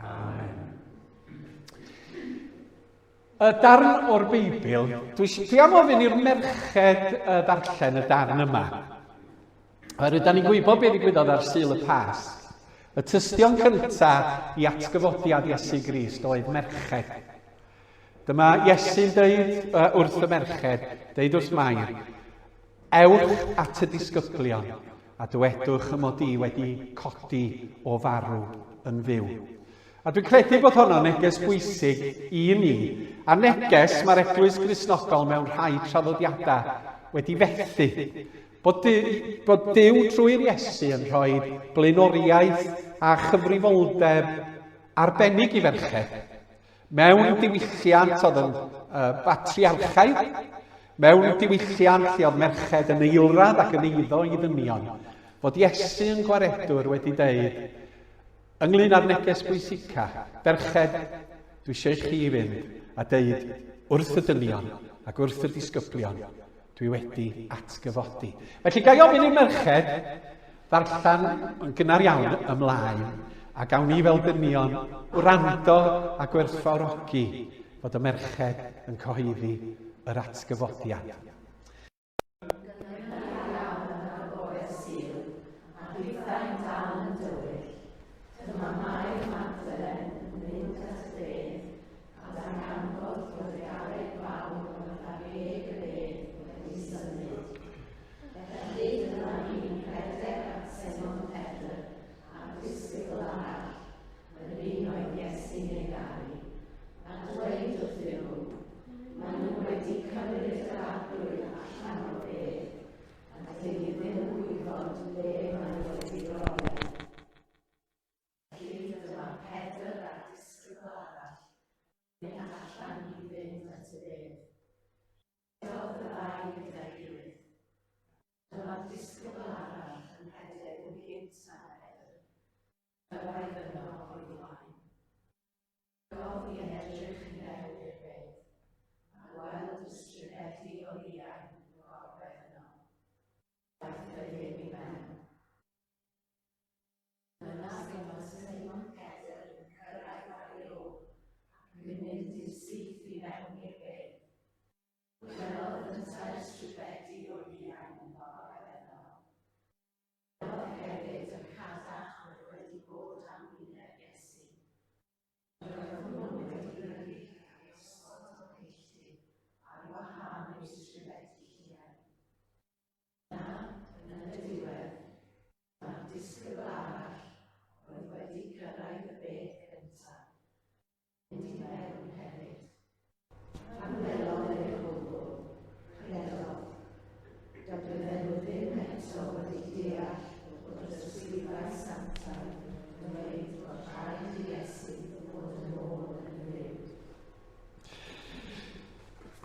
Amen. Y darn o'r Beibl, dwi am ofyn i'r merched ddarllen y darn yma. Oherwydd, da ni'n gwybod beth ddigwyddodd ar Sul y Pasg. Y tystion cyntaf i atgyfodiad Iesu Grist oedd merched. Dyma Iesu'n dweud wrth y merched, dweud wrth Mair, ewch at y disgyblion a dywedwch y mod i wedi codi o farw yn fyw. A dwi'n credu bod honno'n neges bwysig i ni, a neges mae'r Eglwys Gristnogol mewn rhai traddodiadau wedi fethu. Bod Duw trwy'r Iesu yn rhoi blaenoriaeth a chyfrifoldeb arbennig i ferched. Mewn diwylliant oedd yn batriarchaidd, mewn diwylliant lle oedd merched yn eilradd ac yn eiddo i ddynion. Fod Iesu yn gwaredwr wedi dweud, ynglyn â'r neges bwysica, berched, dwi eisiau i chi fynd a dweud wrth y dynion ac wrth y disgyblion, dwi wedi atgyfodi. Felly gai ofyn i'r merched ddarllen yn gynnar iawn ymlaen a gawn ni fel dynion wrando a gwerthfawrogi fod y merched yn cyhoeddi yr atgyfodiad.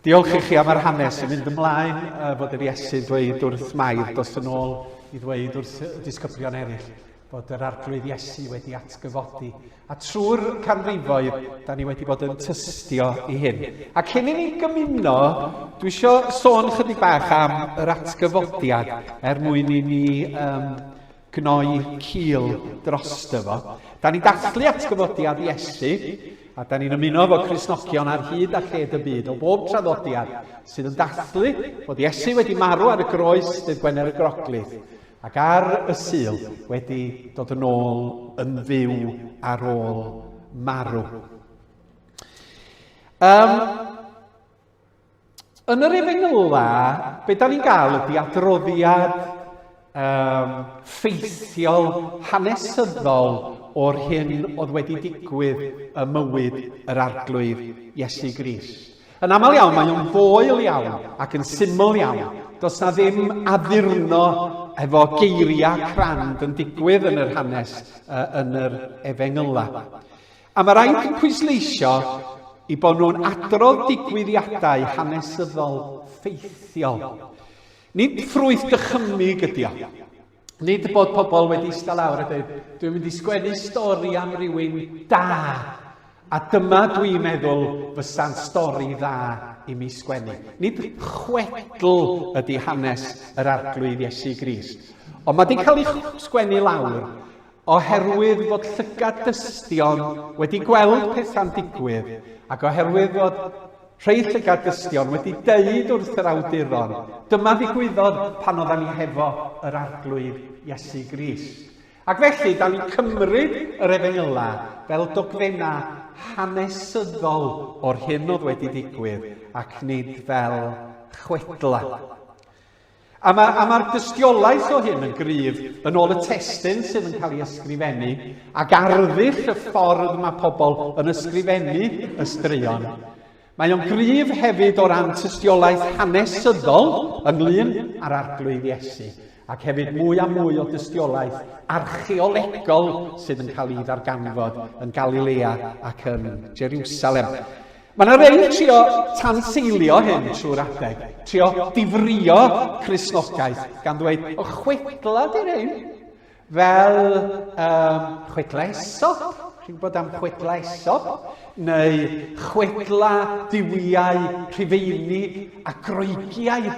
Diolch i chi am yr hanes yn mynd ymlaen fod yr Iesu'n dweud wrth Mair dos yn ôl i ddweud wrth y disgyblion eraill bod yr arglwydd Iesu wedi atgyfodi. A trwy'r canrifoedd, da ni wedi bod yn tystio i hyn. Ac hyn i ni gymuno, dwi eisiau sôn chydig bach am yr atgyfodiad mwyn i ni gnoi cil drosto fo. Da ni'n dathlu atgyfodiad Iesu, a da ni'n ymuno efo Cristnogion ar hyd a lled y byd o bob traddodiad sydd yn dathlu bod Iesu wedi marw ar y groes dydd Gwener y Groglith ac ar y Sul wedi dod yn ôl yn fyw ar ôl marw. Yn yr Efengyla, be da ni'n gael ydy adroddiad ffeithiol hanesyddol o'r hyn oedd wedi digwydd y mywyd yr arglwydd Iesu Grist. Yn aml iawn, mae o'n foel iawn ac yn syml iawn. Does na ddim addurno efo geiriau crand yn digwydd yn yr hanes yn yr Efengyla. A mae rhaid yn pwysleisio i bod nhw'n adrodd digwyddiadau hanesyddol ffeithiol. Nid ffrwyth dychymyg ydi o. Nid bod pobl wedi eistedd lawr a dweud, dwi'n mynd i sgwennu stori am rywun da, a dyma dwi'n meddwl fysa'n stori dda i mi sgwennu. Nid chwedl ydy hanes yr arglwydd Iesu Grist. Ond mae wedi cael ei sgwennu lawr oherwydd fod llygad dystion wedi gweld pethau'n digwydd, ac oherwydd fod rhai llygad dystion wedi deud wrth yr awduron, dyma ddigwyddodd pan oeddan ni hefo yr arglwydd Iesu Grist. Ac felly, da ni'n cymryd yr Efengyla fel dogfennau hanesyddol o'r hyn oedd wedi digwydd, ac nid fel chwedla. A mae'r dystiolaeth o hyn yn gryf yn ôl y testyn sydd yn cael ei ysgrifennu, ac arddull y ffordd mae pobl yn ysgrifennu y straeon. Mae o'n gryf hefyd o ran tystiolaeth hanesyddol ynglyn â'r arglwydd Iesu, ac hefyd mwy a mwy o dystiolaeth archeolegol sydd yn cael ei ddarganfod yn Galilea ac yn Jerusalem. Mae yna rei trio tanseilio hyn trwy'r adeg, trio difrio Cristnogaeth, gan ddweud, o chwedla di rein, fel chwedla Esop, chi'n gwybod am chwedla Esop, neu chwedla diwiau Rhufeinig a Groegiau.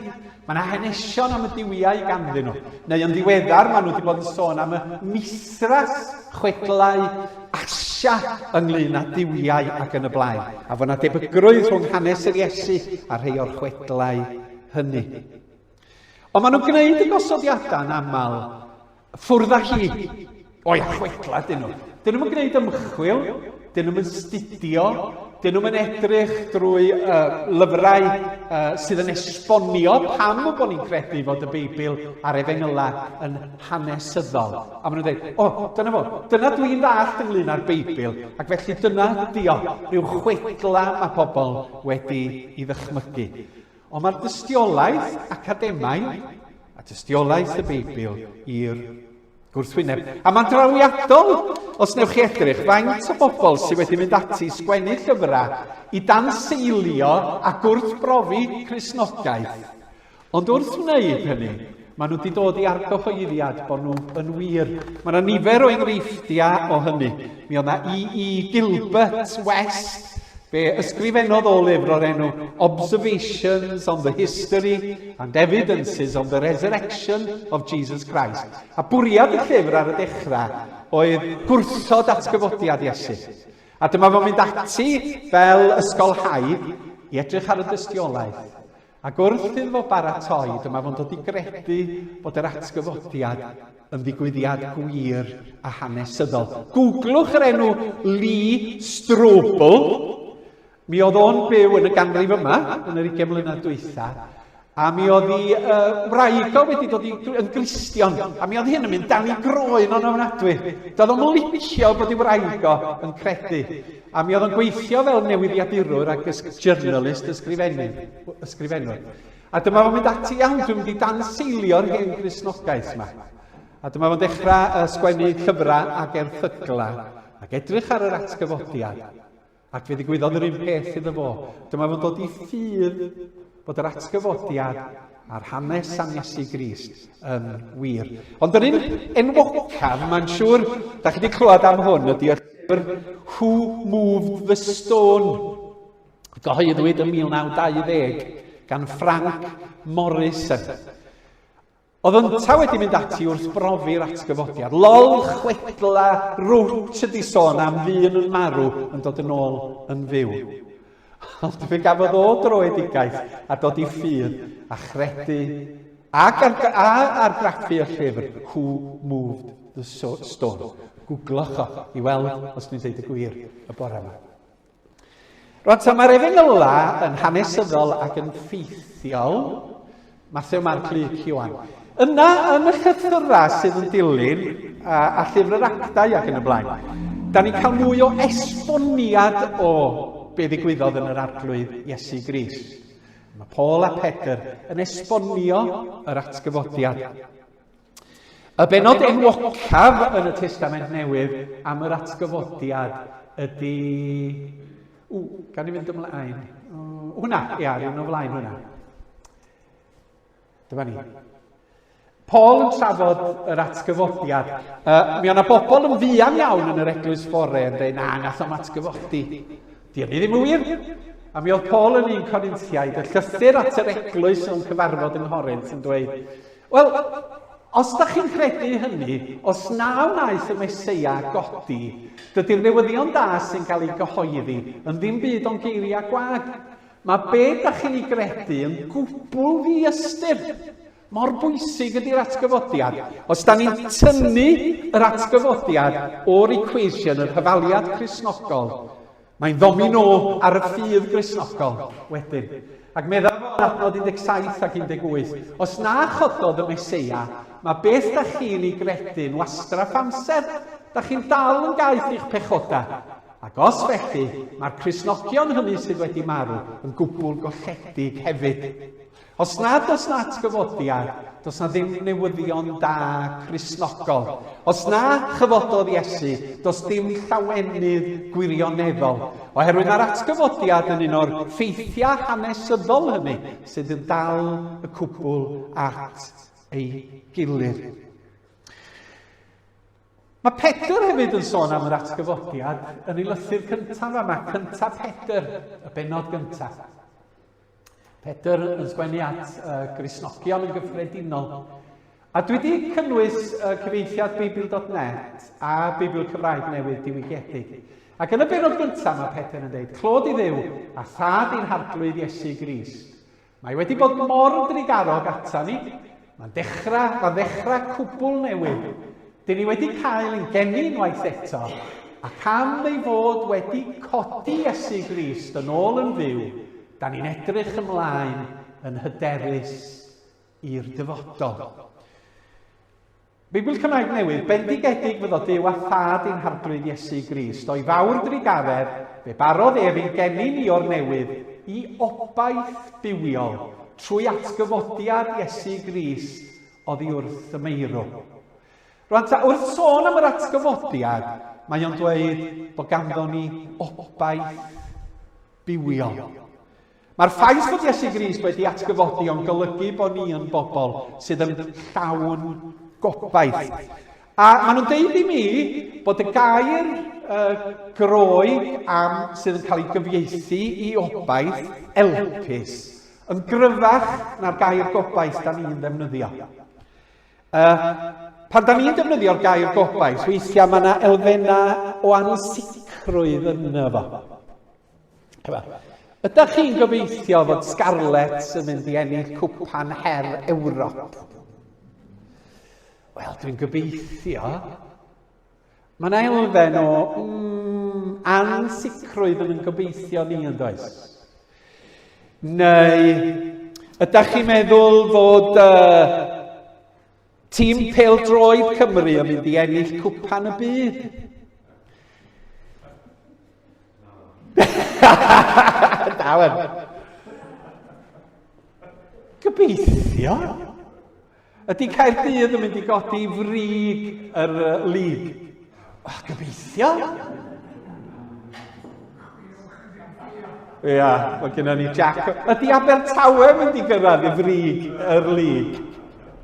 Mae yna hanesion am y diwiau ganddyn nhw. Neu yn ddiweddar, maen nhw wedi bod yn sôn am y misras chwedlau Asia ynglyn â diwiau ac yn y blaen. A fod yna debygrwydd rhwng hanes yr Iesu a rhai o'r chwedlau hynny. Ond maen nhw'n gwneud y gosodiadau yn aml ffwrdd â hi. O ia, chwedla dyn nhw. Dyn nhw'n gwneud ymchwil, dyn nhw'n studio, dyn nhw'n edrych drwy lyfrau sydd yn esbonio pam bod ni'n credu fod y Beibl a'r Efengyla yn hanesyddol. A maen nhw'n dweud, o, dyna fo, dyna dwi'n ddallt ynglyn â'r Beibl, ac felly dyna dio, rhyw chwedla mae pobl wedi ei ddychmygu. Ond mae'r dystiolaeth academaidd a dystiolaeth y Beibl i'r gwrthwyneb. A mae'n drawiadol, os newch chi edrych, faint o bobl sydd wedi mynd ati sgwennu llyfrau i danseilio a gwrthbrofi Cristnogaeth. Ond wrth wneud hynny, maen nhw wedi dod i argyhoeddiad bod nhw yn wir. Mae yna nifer o enghreifftiau o hynny. Mi oedd yna E. Gilbert West, be ysgrifennodd o lyfr o'r enw Observations on the History and Evidences of the Resurrection of Jesus Christ. A bwriad y llyfr ar y dechrau oedd gwrthod atgyfodiad Iesu. A dyma fo'n mynd ati fel ysgolhaig i edrych ar y dystiolaeth. Ac wrth iddo fo baratoi, dyma fo'n dod i gredu bod yr atgyfodiad yn ddigwyddiad gwir a hanesyddol. Googlwch yr enw Lee Strobel. Mi oedd o'n byw yn y ganrif yma, yn yr 20 mlynedd dwytha, a mi oedd hi wraig o wedi dod yn Gristion, a mi oedd hyn yn mynd dan i groen o'n ofnadwy. Doedd o'n licio bod hi wraig o yn credu, a mi oedd o'n gweithio fel newyddiadurwr ac journalist ysgrifennwr. A dyma fo'n mynd ati iawn, dwi'n mynd i danseilio'r hen Cristnogaeth yma. A dyma fo'n dechrau sgwennu llyfrau ac erthygla, ac edrych ar yr atgyfodiad. Ac fe ddigwyddodd yr un peth iddo fo. Dyma fo'n dod i ffydd bod yr atgyfodiad a'r hanes am Iesu Grist yn wir. Ond yr un enwocaf, mae'n siŵr, da chi wedi clywed am hwn, ydy'r llyfr Who Moved the Stone? Gyhoeddwyd yn 1920 gan Frank Morrison. Oedd yntau wedi mynd ati wrth brofi'r atgyfodiad. Lol chwedla rwt ydi sôn am ddyn yn marw yn dod yn ôl yn fyw. Ond fe gafodd o droedigaeth a dod i ffydd a chredu ac argraffu y llyfr Who Moved the Stone. Googlwch o i weld os ni'n deud y gwir y bore yma. Rwan, mae'r Efengyla yn hanesyddol ac yn ffeithiol. Matthew, Mark, Luke, Ioan. Yna, yn y llythyrau sydd yn dilyn a llyfr yr actau ac yn y blaen, da ni'n cael mwy o esboniad o be ddigwyddodd yn yr arglwydd Iesu Grist. Mae Paul a Pedr yn esbonio yr atgyfodiad. Y benod enwocaf yn y Testament Newydd am yr atgyfodiad ydy... gan i fynd ymlaen. Hwna, ia, rhywun o flaen hwna. Dyma ni. Paul yn trafod yr atgyfodiad. Mi o'na bobl yn fuan iawn yn yr eglwys fore yn dweud, na, nath o'n atgyfodi. Di hynny ddim yn wir. A mi oedd Paul yn 1 Corinthiaid, y llythyr at yr eglwys o'n cyfarfod yng Nghorint yn dweud, wel, Os da chi'n credu hynny, os na wnaeth y Meseia godi, dydy'r newyddion da sy'n cael ei gyhoeddi yn ddim byd o'n geiriau gwag. Mae be da chi'n ei gredu yn gwbl ddiystyr. Mor bwysig ydy'r atgyfodiad. Os da ni'n tynnu yr atgyfodiad o'r equation, yr hyfaliad Cristnogol, mae'n ddomino ar y ffydd Gristnogol wedyn. Ac meddwl bod adnod 17 ac 18, os na chododd y Meseia, mae beth da chi'n ei gredu'n wastraff amser, da chi'n dal yn gaeth i'ch pechoda. Ac os felly, mae'r Cristnogion hynny sydd wedi marw yn gwbl golledig hefyd. Os nad oes na atgyfodiad, does na ddim newyddion da Cristnogol. Os na chyfododd Iesu, does dim llawenydd gwirioneddol. Oherwydd mae'r atgyfodiad yn un o'r ffeithiau hanesyddol hynny sydd yn dal y cwbl at ei gilydd. Mae Pedr hefyd yn sôn am yr atgyfodiad yn ei lythyr cyntaf yma, cyntaf Pedr, y benod gyntaf. Pedr yn sgwennu at Gristnogion yn gyffredinol. A dwi wedi cynnwys cyfieithiad Beibl.net a Beibl Cymraeg Newydd Diwygiedig. Ac yn y benod gyntaf mae Pedr yn dweud, clod i Dduw a thad i'n harglwydd Iesu Grist. Mae wedi bod mor drigarog ata ni, mae'n ddechrau cwbl newydd. Dyn ni wedi cael ein geni unwaith eto, ac am ei fod wedi codi Iesu Grist yn ôl yn fyw, da ni'n edrych ymlaen yn hyderus i'r dyfodol. Beibl Cymraeg Newydd, bendigedig fyddo Duw a thad i'n harglwydd Iesu Grist, o'i fawr drigafer, fe barodd ef ein geni ni o'r newydd i obaith bywiol, trwy atgyfodiad Iesu Grist oddi wrth y meirw. Rwan ta, wrth sôn am yr atgyfodiad, mae o'n dweud bod ganddo ni obaith bywiol. Mae'r ffaith bod Iesu Grist wedi atgyfodi o'n golygu bod ni yn bobl sydd yn llawn gobaith. A maen nhw'n deud i mi bod y gair groeg sydd yn cael ei gyfieithu i obaith, elpis, yn gryfach na'r gair gobaith da ni'n ddefnyddio. Pan da ni'n defnyddio'r gair gobaith, weithiau mae yna elfennau o ansicrwydd yno fo. Ydych chi'n gobeithio fod Scarlett yn mynd i ennill cwpan her Ewrop? Wel, dwi'n gobeithio. Mae yna elfen o ansicrwydd yn gobeithio ni yn does? Neu, ydych chi'n meddwl fod tîm pêl-droed Cymru yn mynd i ennill cwpan y byd? Dawen. Gobeithio. Ydy Caerdydd yn mynd i godi frig yr lig? Gobeithio. Ia, mae gennym ni Jack. Ydy Abertawe yn mynd i gyrraedd i frig yr lig?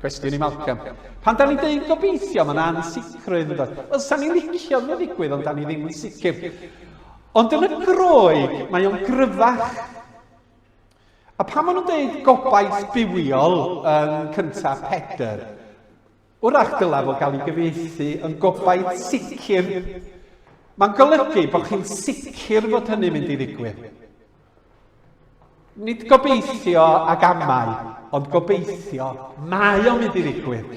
Cwestiwn i Malcolm. Pan da ni'n deud gobeithio, mae'n ansicrwydd yn dod. Wel, sa'n ni'n licio yn ddigwydd, ond da ni ddim yn sicr. Ond yn y groeg, mae o'n gryfach. A pan maen nhw'n dweud gobaith bywiol yn cyntaf Pedr, wrach dylai fod cael ei gyfieithu yn gobaith sicr. Mae'n golygu bod chi'n sicr fod hynny'n mynd i ddigwydd. Nid gobeithio ag amau, ond gobeithio mae o'n mynd i ddigwydd.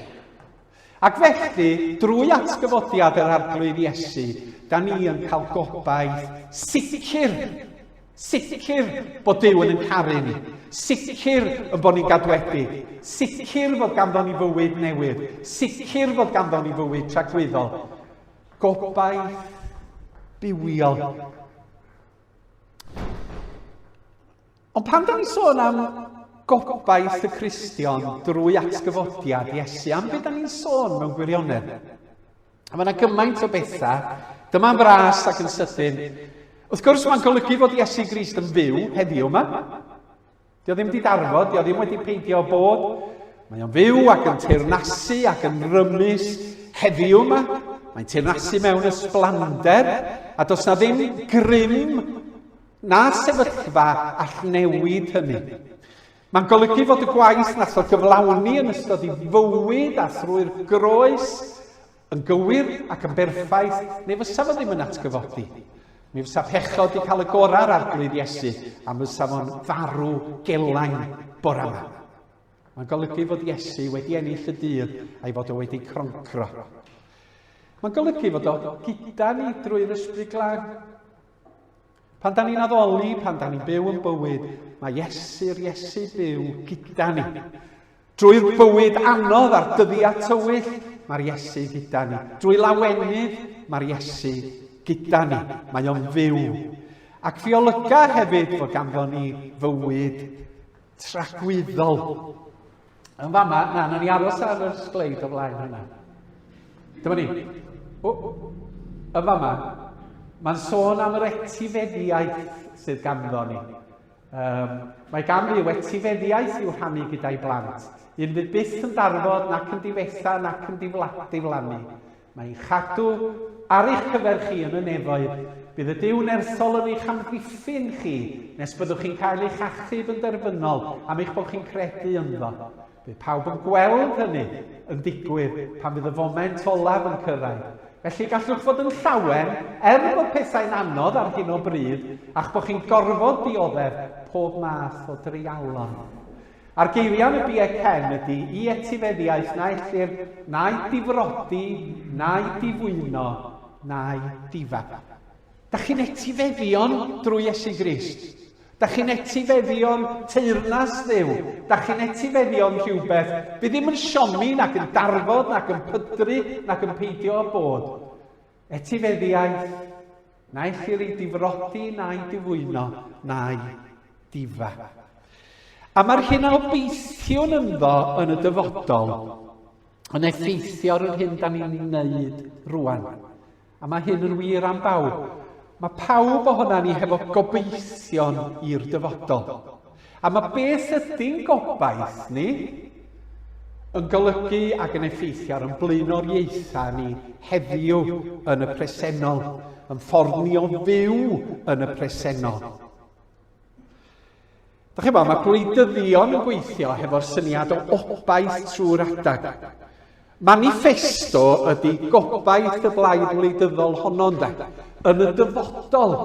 Ac felly, drwy atgyfodiad yr arglwydd Iesu, da ni yn cael gobaith sicr bod Duw yn caru ni, sicr yn bod ni'n gadwedig, sicr bod ganddo ni fywyd newydd, sicr bod ganddo ni fywyd tragwyddol, gobaith bywiol. Ond pan da ni sôn am gobaith y Cristion drwy atgyfodiad Iesu, am beth da ni'n sôn mewn gwirionedd? A mae yna gymaint o bethau, dyma'n fras ac yn sydyn. Wrth gwrs, mae'n golygu fod Iesu Grist yn fyw heddiw yma. Dio ddim wedi darfod, dio ddim wedi peidio bod. Mae o'n fyw ac yn teyrnasu ac yn rymus heddiw yma. Mae'n teyrnasu mewn ysblander, a does na ddim grym na sefyllfa all newid hynny. Mae'n golygu fod y gwaith nath o gyflawni yn ystod I fywyd a thrwy'r groes yn gywir ac yn berffaith, neu fysa fo ddim yn atgyfodi. Mi fysa pechod I cael y gorau'r arglwydd Iesu, a fysa fo'n farw gelain bore yma. Mae'n golygu fod Iesu wedi ennill y dydd a'i fod o wedi croncro. Mae'n golygu fod o gyda ni drwy'r ysbryd glân. Pan da ni'n addoli, pan da ni'n byw yn bywyd, mae Iesu'r Iesu byw gyda ni. Drwy'r bywyd anodd a'r dyddiau tywyll, mae'r Iesu gyda ni. Drwy lawenydd, mae'r Iesu gyda ni. Mae o'n fyw. Ac fi olyga hefyd fod ganddo ni fywyd tragwyddol. Yn fama, na ni aros ar y sgleid o flaen hynna. Dyma ni. Yn fama, mae'n sôn am yr etifeddiaeth sydd ganddo ni. Mae gan fi etifeddiaeth i'w rhannu gyda'i blant. Un fydd byth yn darfod nac yn difetha nac yn diflannu. Mae'n chadw ar eich cyfer chi yn y nefoedd. Bydd y Duw nersol yn eich amddiffyn chi nes byddwch chi'n cael eich achub yn derfynol am eich bod chi'n credu ynddo. Bydd pawb yn gweld hynny yn digwydd pan bydd y foment olaf yn cyrraedd. Felly gallwch fod yn llawen, bod pethau'n anodd ar hyn o bryd, ach bod chi'n gorfod dioddef pob math o dreialon. A'r geiriau y bu cen ydy, I etifeddiaeth na ellir na'i difrodi, na'i difwyno, na'i difa. Da chi'n etifeddion drwy Iesu Grist. Da chi'n etifeddion teyrnas Dduw. Da chi'n etifeddion rhywbeth. Bydd ddim yn siomi nac yn darfod, nac yn pydru, nac yn peidio o bod. Etifeddiaeth, na ellir ei difrodi, na'i difwyno, na'i difa. A mae'r hyn a obeithiwn ynddo yn y dyfodol yn effeithio ar yr hyn da ni'n wneud rwan. A mae hyn yn wir am bawb. Mae pawb ohona ni hefo gobeithion i'r dyfodol. A mae beth ydy'n gobaith ni yn golygu ac yn effeithio ar yn blaenoriaethau ni heddiw yn y presennol, yn ffordd ni o fyw yn y presennol. Da chi bo, mae gwleidyddion yn gweithio hefo'r syniad o obaith trwy'r adag. Manifesto ydy gobaith y blaid wleidyddol honno ynde, yn y dyfodol.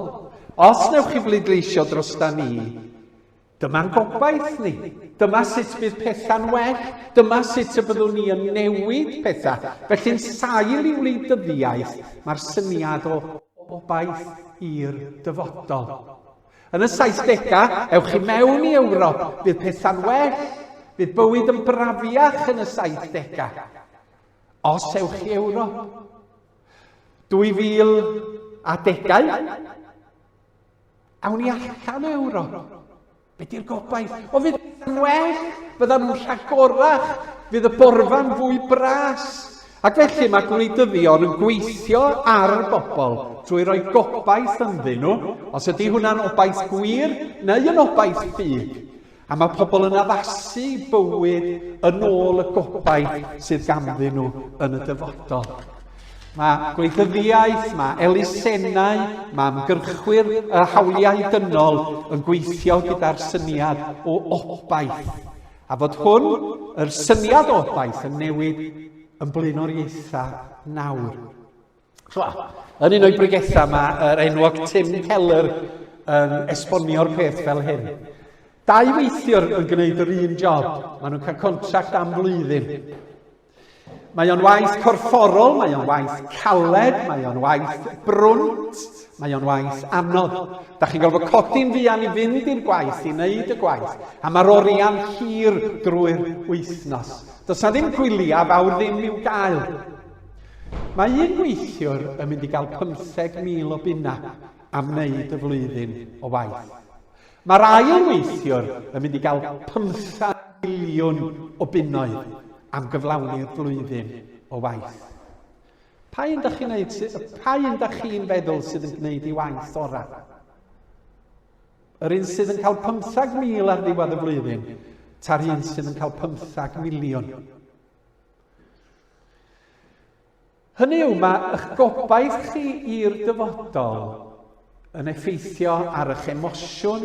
Os newch chi bleidleisio dros da ni, dyma'n gobaith ni. Dyma sut bydd pethau'n well, dyma sut y byddwn ni yn newid pethau. Felly'n sail I wleidyddiaeth, mae'r syniad o obaith i'r dyfodol. Yn y 70au, ewch chi mewn I Ewrop, bydd pethau'n well, bydd bywyd yn brafiach yn y 70au. Os ewch chi Ewrop, 2010, awn ni allan o Ewrop. Be di'r gobaith? O fydd yn well, byddan nhw'n rhagorach, fydd y borfa'n fwy bras. Ac felly mae gwleidyddion yn gweithio ar y bobl trwy roi gobaith ynddyn nhw, os ydy hwnna'n obaith gwir neu yn obaith ffug. A mae pobl yn addasu bywyd yn ôl y gobaith sydd ganddyn nhw yn y dyfodol. Mae gwleidyddiaeth, mae elusennau, mae ymgyrchwyr y hawliau dynol yn gweithio gyda'r syniad o obaith. A fod hwn, yr syniad o obaith yn newid yn blaenoriaethau nawr. Yn un o'i bregethau mae'r enwog Tim Keller yn esbonio'r peth fel hyn. 2 weithiwr yn gwneud yr un job. Maen nhw'n cael contract am flwyddyn. Mae o'n waith corfforol, mae o'n waith caled, mae o'n waith brwnt, mae o'n waith anodd. Da chi'n gorfod codi'n fuan I fynd i'r gwaith, I wneud y gwaith. A mae'r oriau'n hir drwy'r wythnos. Does na ddim gwyliau fawr ddim i'w gael. Mae un weithiwr yn mynd I gael 15,000 o bunna am wneud y flwyddyn o waith. Mae'r ail weithiwr yn mynd I gael 15 miliwn o bunnoedd am gyflawni'r flwyddyn o waith. Pa un da chi'n feddwl sydd yn gwneud I waith ora? Yr un sydd yn cael 15,000 ar ddiwedd y flwyddyn, ta'r un sydd yn cael 15 miliwn. Hynny yw, mae eich gobaith chi i'r dyfodol yn effeithio ar eich emosiwn,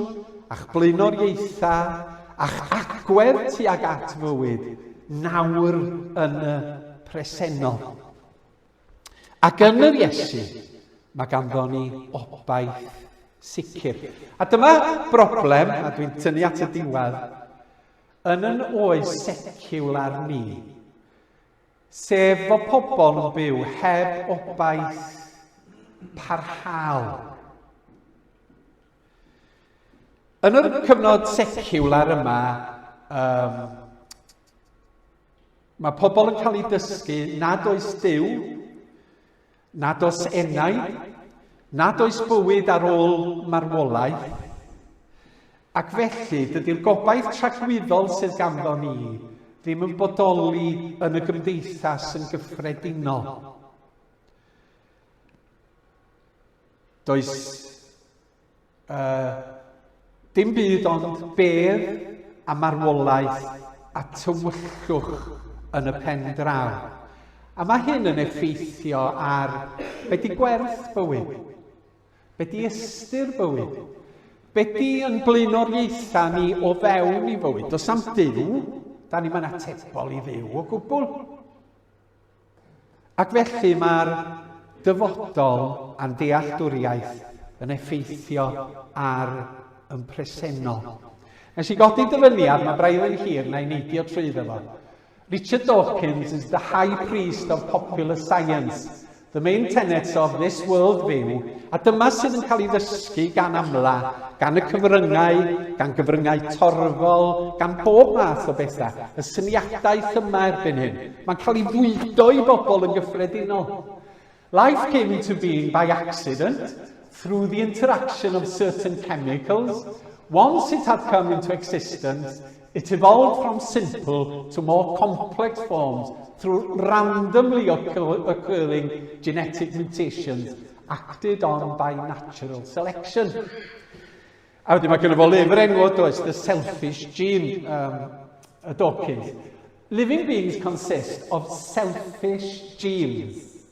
a'ch blaenoriaethau, a'ch agwedd tuag at fywyd, nawr yn y presennol. Ac yn yr Iesu, mae ganddo ni obaith sicr. A dyma broblem, a dwi'n tynnu at y diwedd, yn yn oes seciwlar ni, sef fod pobl yn byw heb obaith parhaol. Yn yr cyfnod seciwlar yma, mae pobl yn cael ei dysgu nad oes Duw, nad oes enaid, nad oes bywyd ar ôl marwolaeth, ac felly dydy'r gobaith tragwyddol sydd ganddo ni ddim yn bodoli yn y gymdeithas yn gyffredinol. Does dim byd ond bedd a marwolaeth a tywyllwch yn y pen draw. A mae hyn yn effeithio ar be di gwerth bywyd, be di ystyr bywyd, be di yn blaenoriaetha ni o fewn i fywyd. Does am Duw, da ni'n atebol i Dduw o gwbl. Ac felly mae'r dyfodol a'n dealltwriaeth yn effeithio ar yn presennol. Nes i godi dyfyniad, mae braidd yn hir na i neidio trwyddo fo. Richard Dawkins is the high priest of popular science, the main tenets of this worldview, a dyma sydd yn cael ei ddysgu gan amla, gan y cyfryngau, gan gyfryngau torfol, gan bob math o bethau, y syniadaeth yma erbyn hyn. Mae'n cael ei fwydo i bobl yn gyffredinol. Life came into being by accident, through the interaction of certain chemicals. Once it had come into existence, it evolved from simple to more complex forms through randomly occurring genetic mutations acted on by natural selection. A wedyn mae gynno fo lyfr enwog oes, The Selfish Gene, Dawkins. Living beings consist of selfish genes.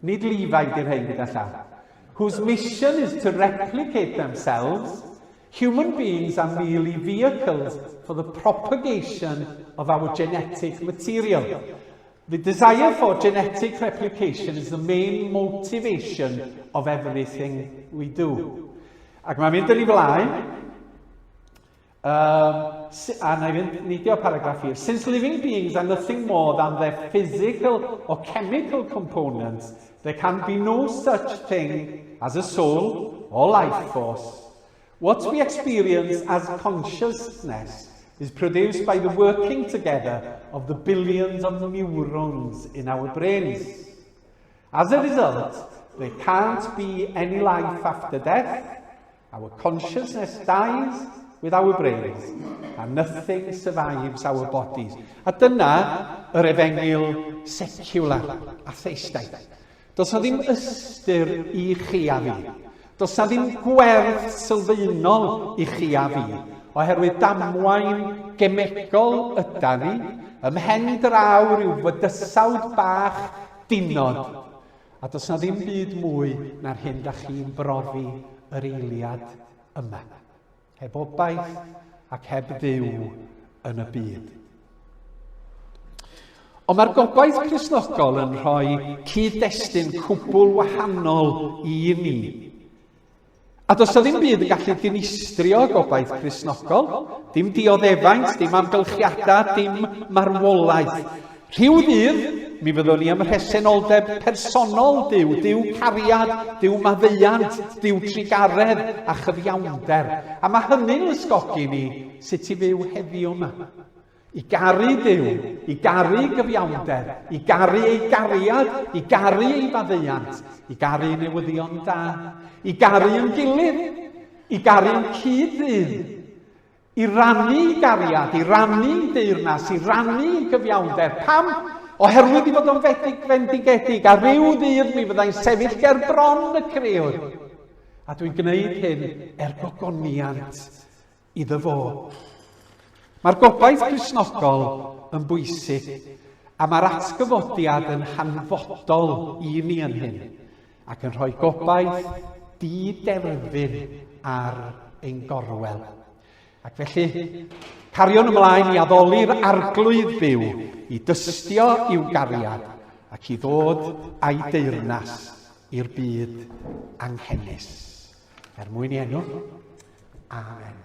Nid lifaid i'r rhain gyda llaw. Whose mission is to replicate themselves. Human beings are merely vehicles for the propagation of our genetic material. The desire for genetic replication is the main motivation of everything we do. Ac mae'n mynd yn ei flaen, a na i fynd neidio paragraff hir. Since living beings are nothing more than their physical or chemical components, there can be no such thing as a soul or life force. What we experience as consciousness is produced by the working together of the billions of neurons in our brains. As a result, there can't be any life after death. Our consciousness dies with our brains, and nothing survives our bodies. A dyna yr efengil seciwlar, atheistaidd. Does na ddim ystyr i chi a fi. Does na ddim gwerth sylfaenol i chi a fi, oherwydd damwain gemegol yda ni, ymhen draw rhyw fydysawd bach dinod, a does na ddim byd mwy na'r hyn da chi'n brofi yr eiliad yma. Heb obaith ac heb Dduw yn y byd. Ond mae'r gobaith Cristnogol yn rhoi cyd-destun cwbl wahanol i ni. A does na ddim byd yn gallu dinistrio gobaith Cristnogol, dim dioddefaint, dim amgylchiadau, dim marwolaeth. Rhyw ddydd, mi fyddwn ni am rhesenoldeb personol Duw, Duw cariad, Duw maddeuant, Duw trigaredd a chyfiawnder. A mae hynny'n ysgogi ni sut i fyw heddiw yma. I garu Duw, i garu gyfiawnder, i garu ei gariad, i garu ei maddeuant, i garu newyddion da, i garu yn gilydd, i garu yn cyd-dyn, i rannu gariad, i rannu deyrnas, i rannu gyfiawnder. Pam? Oherwydd i fod o'n fendigedig, a ryw ddydd mi fyddai'n sefyll ger bron y creuwr. A dwi'n gwneud hyn gogoniant iddo fo. Mae'r gobaith Cristnogol yn bwysig, a mae'r atgyfodiad yn hanfodol i ni yn hyn, ac yn rhoi gobaith di-derfyn ar ein gorwel. Ac felly, carion ymlaen i addoli'r arglwydd byw, i dystio i'w gariad, ac i ddod a'i deyrnas i'r byd anghennus. Er mwyn i enw. Amen.